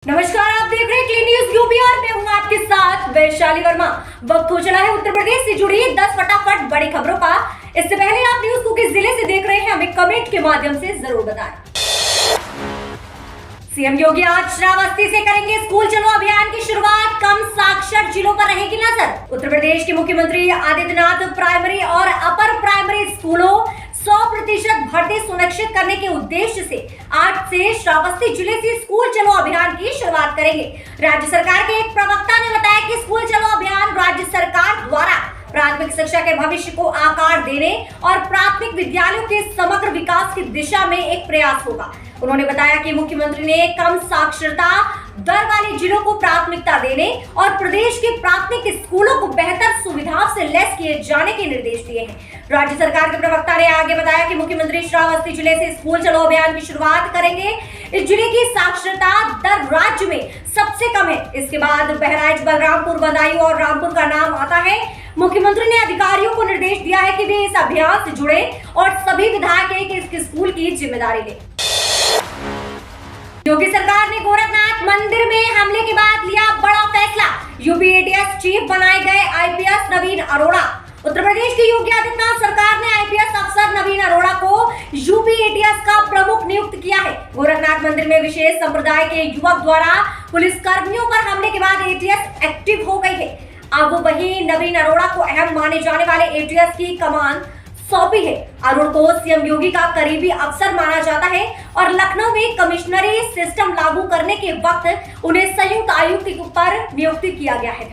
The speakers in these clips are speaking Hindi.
नमस्कार, आप देख रहे हैं क्लीन न्यूज यूपी और मैं हूं आपके साथ वैशाली वर्मा। वक्त हो चला है उत्तर प्रदेश से जुड़ी 10 फटाफट बड़ी खबरों का। इससे पहले आप न्यूज को किस जिले से देख रहे हैं हमें कमेंट के माध्यम से जरूर बताएं। सीएम योगी आज श्रावस्ती से करेंगे स्कूल चलो अभियान की शुरुआत। कम साक्षर जिलों पर रहेगी नजर। उत्तर प्रदेश के मुख्यमंत्री आदित्यनाथ प्राइमरी और अपर प्राइमरी स्कूलों 100% भर्ती सुनिश्चित करने के उद्देश्य से आज से श्रावस्ती जिले से स्कूल चलो अभियान की शुरुआत करेंगे। राज्य सरकार के एक प्रवक्ता ने बताया कि स्कूल चलो अभियान राज्य सरकार द्वारा प्राथमिक शिक्षा के भविष्य को आकार देने और प्राथमिक विद्यालयों के समग्र विकास की दिशा में एक प्रयास होगा। उन्होंने बताया कि मुख्यमंत्री ने कम साक्षरता दर वाले जिलों को प्राथमिकता देने और प्रदेश के प्राथमिक स्कूलों को बेहतर सुविधाओं से लैस किए जाने के निर्देश दिए हैं। राज्य सरकार के प्रवक्ता ने आगे बताया कि मुख्यमंत्री श्रावस्ती जिले से स्कूल चलो अभियान की शुरुआत करेंगे। इस जिले की साक्षरता दर राज्य में सबसे कम है। इसके बाद बहराइच, बलरामपुर, बदायूं और रामपुर का नाम आता है। मुख्यमंत्री ने अधिकारियों को निर्देश दिया है कि वे इस अभियान से जुड़े और सभी विधायक इस स्कूल की जिम्मेदारी लें। योगी सरकार ने गोरखनाथ मंदिर में हमले के बाद लिया बड़ा फैसला। यूपी एटीएस चीफ बनाए गए आईपीएस नवीन अरोड़ा। उत्तर प्रदेश की योगी आदित्यनाथ सरकार ने आईपीएस अफसर नवीन अरोड़ा को यूपी एटीएस का प्रमुख नियुक्त किया है। गोरखनाथ मंदिर में विशेष संप्रदाय के युवक द्वारा पुलिस कर्मियों पर हमले के बाद एटीएस एक्टिव हो गई है। अब वही नवीन अरोड़ा को अहम माने जाने वाले एटीएस की कमान सौंपी है। अरुण को सीएम योगी का करीबी अफसर माना जाता है और लखनऊ में कमिश्नरी सिस्टम लागू करने के वक्त उन्हें संयुक्त आयुक्त पर नियुक्त किया गया है।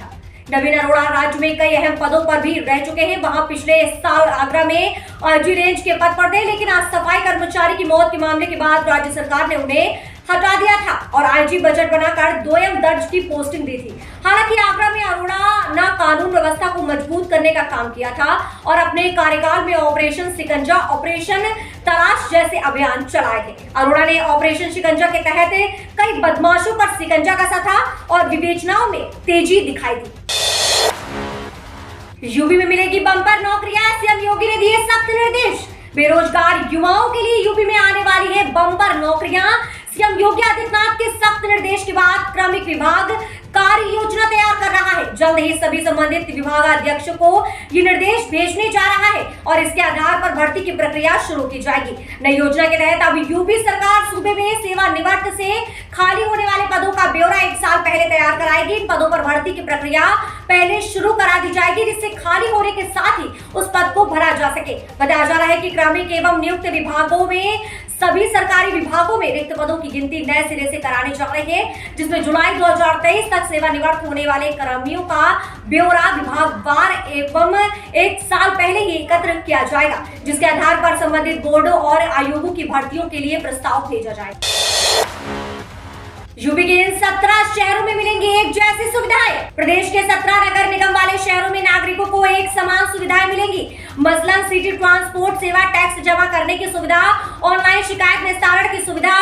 नवीन अरोड़ा राज्य में कई अहम पदों पर भी रह चुके हैं। वहां पिछले साल आगरा में आईजी रेंज के पद पर थे, लेकिन आज सफाई कर्मचारी की मौत के मामले के बाद राज्य सरकार ने उन्हें हटा दिया था और आईजी बजट बनाकर 2M दर्ज की पोस्टिंग दी थी। हालांकि आगरा में अरोड़ा न कानून व्यवस्था को मजबूत करने का काम किया था और अपने कार्यकाल में ऑपरेशन शिकंजा, ऑपरेशन तलाश जैसे अभियान चलाए थे। अरोड़ा ने ऑपरेशन शिकंजा के तहत कई बदमाशों पर शिकंजा कसा था और विवेचनाओं में तेजी दिखाई दी। यूपी में मिलेगी बम्पर नौकरियां, सीएम योगी ने दिए सख्त निर्देश। बेरोजगार युवाओं के लिए यूपी में आने वाली है बम्पर नौकरियां। सीएम योगी आदित्यनाथ के सख्त निर्देश के बाद क्रमिक विभाग कार्य योजना तैयार कर रहा है। जल्द ही सभी संबंधित विभागाध्यक्षों को ये निर्देश भेजने जा रहा है और इसके आधार पर भर्ती की प्रक्रिया शुरू की जाएगी। नई योजना के तहत अब यूपी सरकार सूबे में सेवानिवृत्त से खाली होने वाले पदों का ब्यौरा 1 साल पहले तैयार कराएगी। इन पदों पर भर्ती की प्रक्रिया पहले शुरू करा दी जाएगी, जिससे खाली होने के साथ ही उस पद को भरा जा सके। बताया जा रहा है कि क्रमिक एवं नियुक्त विभागों में सभी सरकारी विभागों में रिक्त पदों की गिनती नए सिरे से कराने जा रही है, जिसमें जुलाई 2023 तक सेवानिवृत्त होने वाले कर्मियों का ब्यौरा विभागवार एवं 1 साल पहले ही एकत्र किया जाएगा, जिसके आधार पर संबंधित बोर्डों और आयोगों की भर्तियों के लिए प्रस्ताव भेजा जाएगा। यूपी के इन 17 शहरों में मिलेंगी एक जैसी सुविधाएं। प्रदेश के 17 नगर निगम वाले शहरों में नागरिकों को एक समान सुविधाएं मिलेंगी। मसलन सिटी ट्रांसपोर्ट सेवा, टैक्स जमा करने की सुविधा, ऑनलाइन शिकायत निस्तारण की सुविधा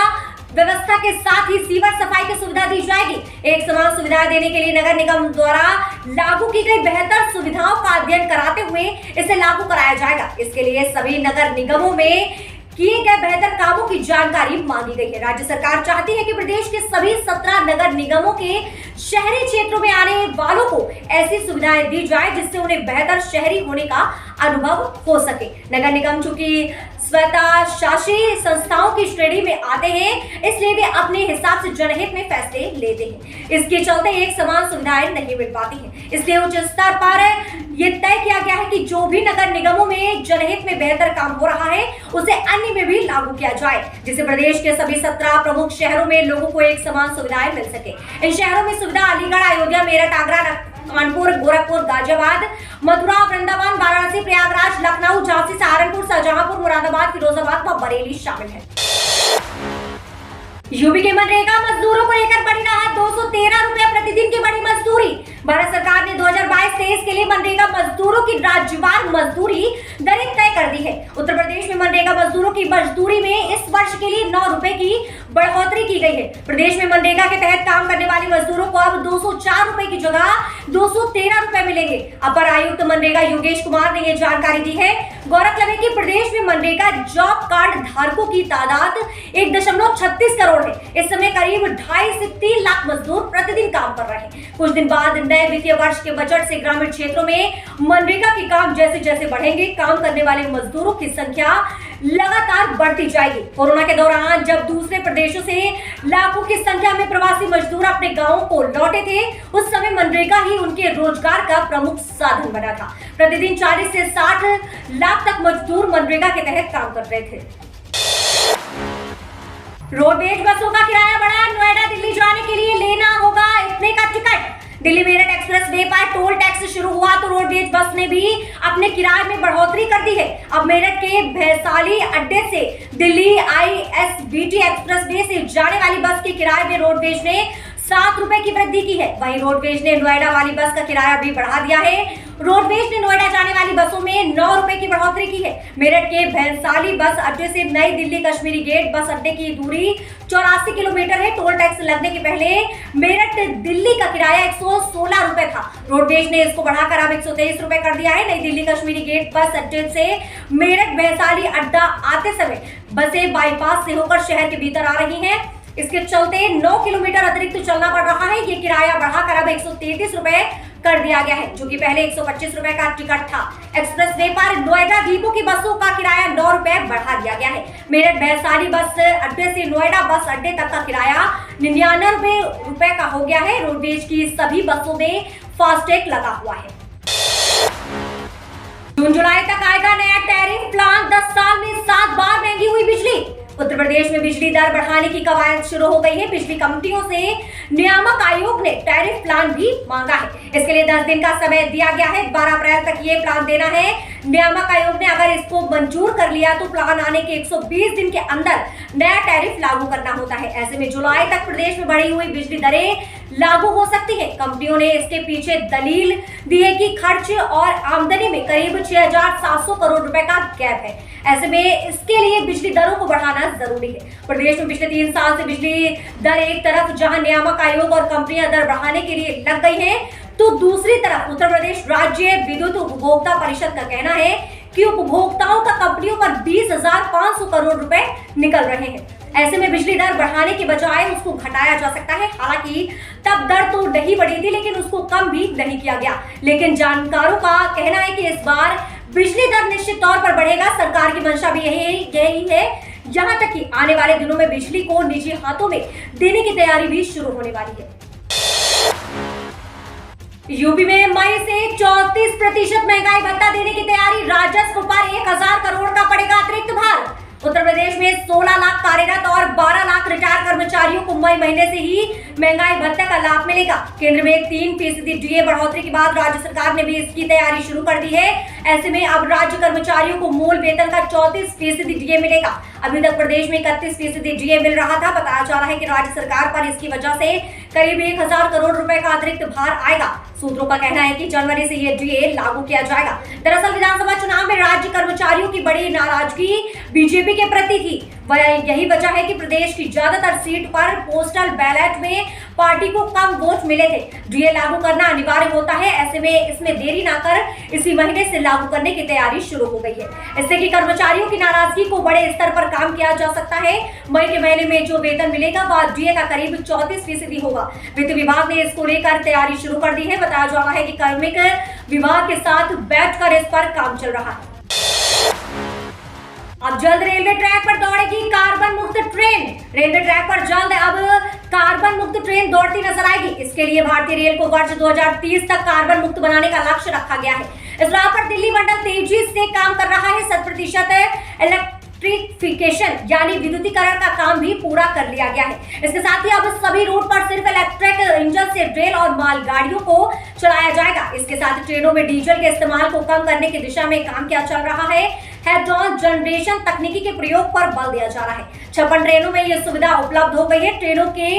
व्यवस्था के साथ ही सीवर सफाई की सुविधा दी जाएगी। एक समान सुविधाएं देने के लिए नगर निगम द्वारा लागू की गई बेहतर सुविधाओं का अध्ययन कराते हुए इसे लागू कराया जाएगा। इसके लिए सभी नगर निगमों में किए गए बेहतर कामों की जानकारी मांगी गई है। राज्य सरकार चाहती है कि प्रदेश के सभी 17 नगर निगमों के शहरी क्षेत्रों में आने वालों को ऐसी सुविधाएं दी जाए जिससे उन्हें बेहतर शहरी होने का अनुभव हो सके। नगर निगम चूंकि स्वशासी संस्थाओं की श्रेणी में आते हैं, इसलिए वे अपने हिसाब से जनहित में फैसले लेते हैं। इसके चलते एक समान सुविधाएं नहीं मिल पाती हैं। इसलिए उच्च स्तर पर यह तय किया गया है कि जो भी नगर निगमों में जनहित में बेहतर काम हो रहा है उसे अन्य में भी लागू किया जाए, जिससे प्रदेश के सभी 17 प्रमुख शहरों में लोगों को एक समान सुविधाएं मिल सके। इन शहरों में सुविधा अलीगढ़, अयोध्या, मेरठ, आगरा, कानपुर, गोरखपुर, गाजियाबाद, मथुरा, वृंदावन, वाराणसी, प्रयागराज, लखनऊ, झांसी, सहारनपुर, शाहजहांपुर, मुरादाबाद, फिरोजाबाद व बरेली शामिल है। यूपी के मनरेगा मजदूरों को लेकर बड़ी राहत, 213 रुपए प्रतिदिन की बड़ी मजदूरी। भारत सरकार ने 2022-23 के लिए मनरेगा मजदूरों की राज्यवार मजदूरी दरें तय कर दी है। उत्तर प्रदेश में मनरेगा मजदूरों की मजदूरी में इस वर्ष के लिए 9 रुपए की बढ़ोतरी की गई है। प्रदेश में मनरेगा के तहत काम करने वाली मजदूरों को अब 204 रुपए की जगह 213 रुपए मिलेंगे। अपर आयुक्त मनरेगा योगेश कुमार ने यह जानकारी दी है। गौरतलब है कि प्रदेश में मनरेगा जॉब कार्ड धारकों की तादाद 1.36 करोड़ है। इस समय करीब 2.5 से 3 लाख मजदूर प्रतिदिन काम कर रहे हैं। कुछ दिन बाद नए वित्तीय वर्ष के बजट से ग्रामीण क्षेत्रों में मनरेगा के काम जैसे जैसे बढ़ेंगे, काम करने वाले मजदूरों की संख्या लगातार बढ़ती जाएगी। कोरोना के दौरान जब दूसरे प्रदेशों से लाखों की संख्या में प्रवासी मजदूर अपने गांवों को लौटे थे, उस समय मनरेगा ही उनके रोजगार का प्रमुख साधन बना था। प्रतिदिन 40 से 60 लाख तक मजदूर मनरेगा के तहत काम कर रहे थे। रोडवेज बसों का किराया बढ़ा, नोएडा दिल्ली जाने के लिए लेना होगा इतने का ticket. Delhi Meerut express way पर टोल टैक्स शुरू हुआ तो रोडवेज बस ने भी अपने किराए में बढ़ोतरी कर दी है। अब मेरठ के भैसाली अड्डे से दिल्ली ISBT एक्सप्रेस वे से जाने वाली बस के किराए में रोडवेज ने 7 रुपए की वृद्धि की है। वहीं रोडवेज ने नोएडा वाली बस का किराया भी बढ़ा दिया है। रोडवेज ने नोएडा जाने वाली बसों में 9 रुपए की बढ़ोतरी की है। मेरठ के भैंसाली बस अड्डे से नई दिल्ली कश्मीरी गेट बस अड्डे की दूरी 84 किलोमीटर है। टोल टैक्स लगने के पहले मेरठ दिल्ली का किराया 116 रुपए था। रोडवेज ने इसको बढ़ाकर अब 123 रुपए कर दिया है। नई दिल्ली कश्मीरी गेट बस अड्डे से मेरठ भैंसाली अड्डा आते समय बसें बाईपास से होकर शहर के भीतर आ रही हैं। इसके चलते 9 किलोमीटर अतिरिक्त चलना पड़ रहा है। ये किराया बढ़ाकर अब 133 रुपए कर दिया गया है, जो कि पहले 125 रुपए का टिकट था। एक्सप्रेस वे पर नोएडा डिपो की बसों का किराया 9 रुपए बढ़ा दिया गया है। मेरठ भैंसाली बस अड्डे से नोएडा बस अड्डे तक का किराया 99 रुपए का हो गया है। रोडवेज की सभी बसों में फास्टैग लगा हुआ है। जून जुलाई तक आएगा नया टैरिफ प्लान, 10 साल में 7 बार महंगी हुई बिजली। उत्तर प्रदेश में बिजली दर बढ़ाने की कवायद शुरू हो गई है। बिजली कंपनियों से नियामक आयोग ने टैरिफ प्लान भी मांगा है। इसके लिए 10 दिन का समय दिया गया है। 12 अप्रैल तक ये प्लान देना है। नियामक आयोग ने अगर इसको मंजूर कर लिया तो प्लान आने के 120 दिन के अंदर नया टैरिफ लागू करना होता है। ऐसे में जुलाई तक प्रदेश में बढ़ी हुई बिजली दरें लागू हो सकती है। कंपनियों ने इसके पीछे दलील दी है कि खर्च और आमदनी में करीब 6,700 करोड़ रुपए का गैप है। ऐसे में इसके लिए बिजली दरों को बढ़ाना जरूरी है। प्रदेश में पिछले 3 साल से बिजली दर एक तरफ जहां नियामक आयोग और कंपनियां दर बढ़ाने के लिए लग गई हैं, तो दूसरी तरफ उत्तर प्रदेश राज्य विद्युत उपभोक्ता परिषद का कहना है कि उपभोक्ताओं का कंपनियों पर 20,500 करोड़ रुपए निकल रहे हैं। ऐसे में बिजली दर बढ़ाने के बजाय उसको घटाया जा सकता है। हालांकि तब दर तो नहीं बढ़ी थी, लेकिन उसको कम भी नहीं किया गया। लेकिन जानकारों का कहना है कि इस बार बिजली दर निश्चित तौर पर बढ़ेगा। सरकार की मंशा भी यही है। यहाँ तक कि आने वाले दिनों में बिजली को निजी हाथों में देने की तैयारी भी शुरू होने वाली है। यूपी में मई से 34% महंगाई भत्ता देने की तैयारी। राजस्व पर 1,000 करोड़ का पड़ेगा अतिरिक्त भार। उत्तर प्रदेश में 16 लाख कार्यरत और 12 लाख रिटायर कर्मचारियों को मई महीने से ही महंगाई भत्ते का लाभ मिलेगा। केंद्र में 3% डीए बढ़ोतरी के बाद राज्य सरकार ने भी इसकी तैयारी शुरू कर दी है। ऐसे में अब राज्य कर्मचारियों को मूल वेतन का 34% डीए मिलेगा। अभी तक प्रदेश में 31% डीए मिल रहा था। बताया जा रहा है कि राज्य सरकार पर इसकी वजह से करीब 1,000 करोड़ रुपए का अतिरिक्त भार आएगा। सूत्रों का कहना है कि जनवरी से ये डीए लागू किया जाएगा। दरअसल विधानसभा चुनाव में राज्य कर्मचारियों की बड़ी नाराजगी बीजेपी के प्रति थी। यही वजह है कि प्रदेश की ज्यादातर सीट पर पोस्टल बैलेट में पार्टी को कम वोट मिले थे। डीए लागू करना अनिवार्य होता है। ऐसे में इसमें देरी ना कर इसी महीने से लागू करने की तैयारी शुरू हो गई है। इससे कि कर्मचारियों की नाराजगी को बड़े स्तर पर काम किया जा सकता है। मई के महीने में जो वेतन मिलेगा वह डीए का करीब 34% होगा। वित्त विभाग ने इसको लेकर तैयारी शुरू कर दी है। बताया जा रहा है कि कार्मिक विभाग के साथ बैठकर इस पर काम चल रहा है। अब जल्द रेलवे ट्रैक पर दौड़ेगी कार्बन मुक्त ट्रेन। रेलवे ट्रैक पर जल्द अब कार्बन मुक्त ट्रेन दौड़ती नजर आएगी। इसके लिए भारतीय रेल को वर्ष 2030 तक कार्बन मुक्त बनाने का लक्ष्य रखा गया है। इस राह पर दिल्ली मंडल तेजी से काम कर रहा है। 100% इलेक्ट्रिफिकेशन यानी विद्युतीकरण का काम भी पूरा कर लिया गया है। इसके साथ ही अब सभी रूट पर सिर्फ इलेक्ट्रिक इंजन से रेल और मालगाड़ियों को चलाया जाएगा। इसके साथ ट्रेनों में डीजल के इस्तेमाल को कम करने की दिशा में काम किया चल रहा है। हेड ऑन जनरेशन तकनीकी के प्रयोग पर बल दिया जा रहा है। 56 ट्रेनों में यह सुविधा उपलब्ध हो गई है। ट्रेनों के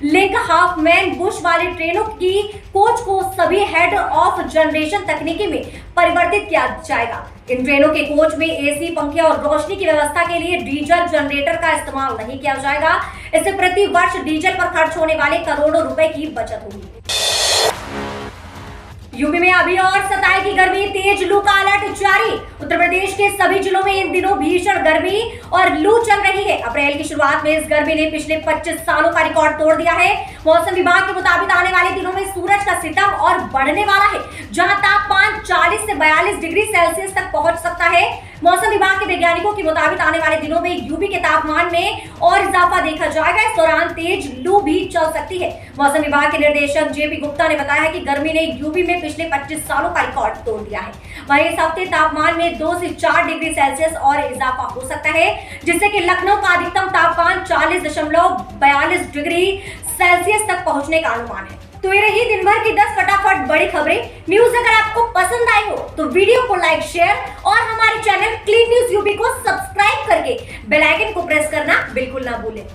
लिंक हाफ मैन बुश वाली ट्रेनों की कोच को सभी हेड ऑफ जनरेशन तकनीकी में परिवर्तित किया जाएगा। इन ट्रेनों के कोच में एसी, पंखे और रोशनी की व्यवस्था के लिए डीजल जनरेटर का इस्तेमाल नहीं किया जाएगा। इससे प्रति वर्ष डीजल पर खर्च होने वाले करोड़ों रुपए की बचत होगी। यूपी में अभी और सताएगी गर्मी, तेज लू का अलर्ट जारी। उत्तर प्रदेश के सभी जिलों में इन दिनों भीषण गर्मी और लू चल रही है। अप्रैल की शुरुआत में इस गर्मी ने पिछले 25 सालों का रिकॉर्ड तोड़ दिया है। मौसम विभाग के मुताबिक आने वाले दिनों में सूरज का सितम और बढ़ने वाला है, जहां तापमान 40 से 42 डिग्री सेल्सियस तक पहुंच सकता है। मौसम विभाग के वैज्ञानिकों के मुताबिक आने वाले दिनों में यूपी के तापमान में और इजाफा देखा जाएगा। इस दौरान तेज लू भी चल सकती है। मौसम विभाग के निर्देशक जेपी गुप्ता ने बताया है कि गर्मी ने यूपी में पिछले 25 सालों का रिकॉर्ड तोड़ दिया है। वहीं इस हफ्ते तापमान में 2 से 4 डिग्री सेल्सियस और इजाफा हो सकता है, जिससे कि लखनऊ का अधिकतम तापमान 40.42 डिग्री सेल्सियस तक पहुंचने का अनुमान है। तो ये रही दिन भर की 10 फटाफट बड़ी खबरें। न्यूज अगर आपको पसंद आई हो तो वीडियो को लाइक, शेयर और हमारे चैनल क्लीन न्यूज यूपी को सब्सक्राइब करके बेल आइकन को प्रेस करना बिल्कुल ना भूलें।